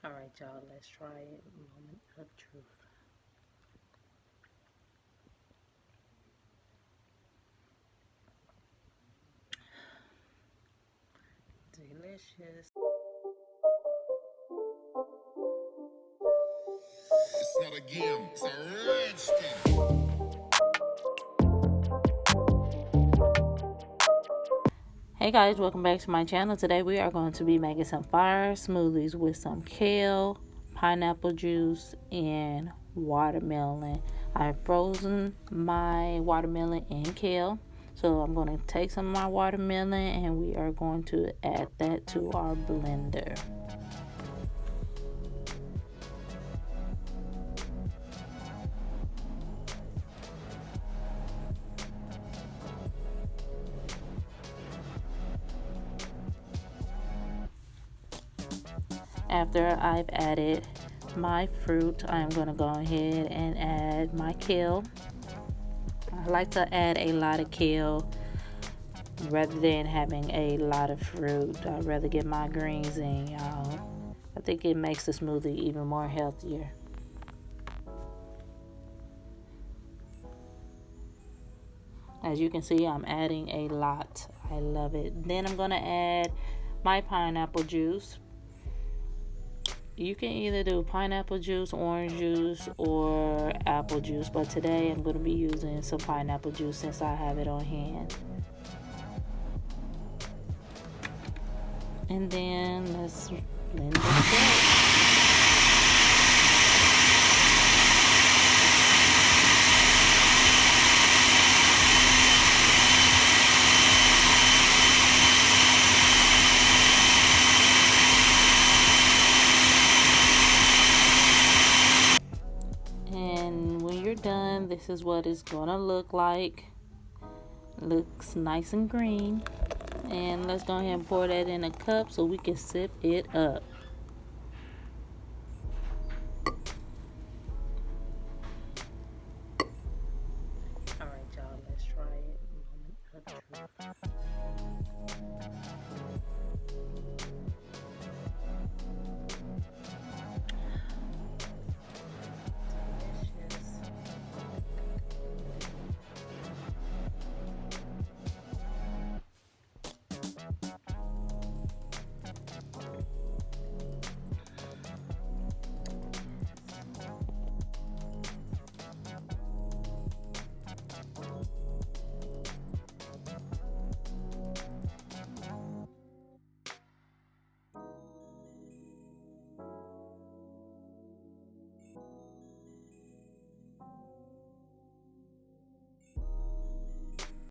Alright, y'all, let's try it. Moment of truth. Delicious. It's not a game, it's a rich thing. Hey guys, welcome back to my channel. Today we are going to be making some fire smoothies with some kale, pineapple juice, and watermelon. I've frozen my watermelon and kale. So I'm going to take some of my watermelon and we are going to add that to our blender. After I've added my fruit, I'm going to go ahead and add my kale. I like to add a lot of kale rather than having a lot of fruit. I'd rather get my greens in, y'all. I think it makes the smoothie even more healthier. As you can see, I'm adding a lot. I love it. Then I'm going to add my pineapple juice. You can either do pineapple juice, orange juice, or apple juice. But today I'm going to be using some pineapple juice since I have it on hand. And then let's blend this up. And when you're done, this is what it's gonna look like. Looks nice and green. And let's go ahead and pour that in a cup so we can sip it up.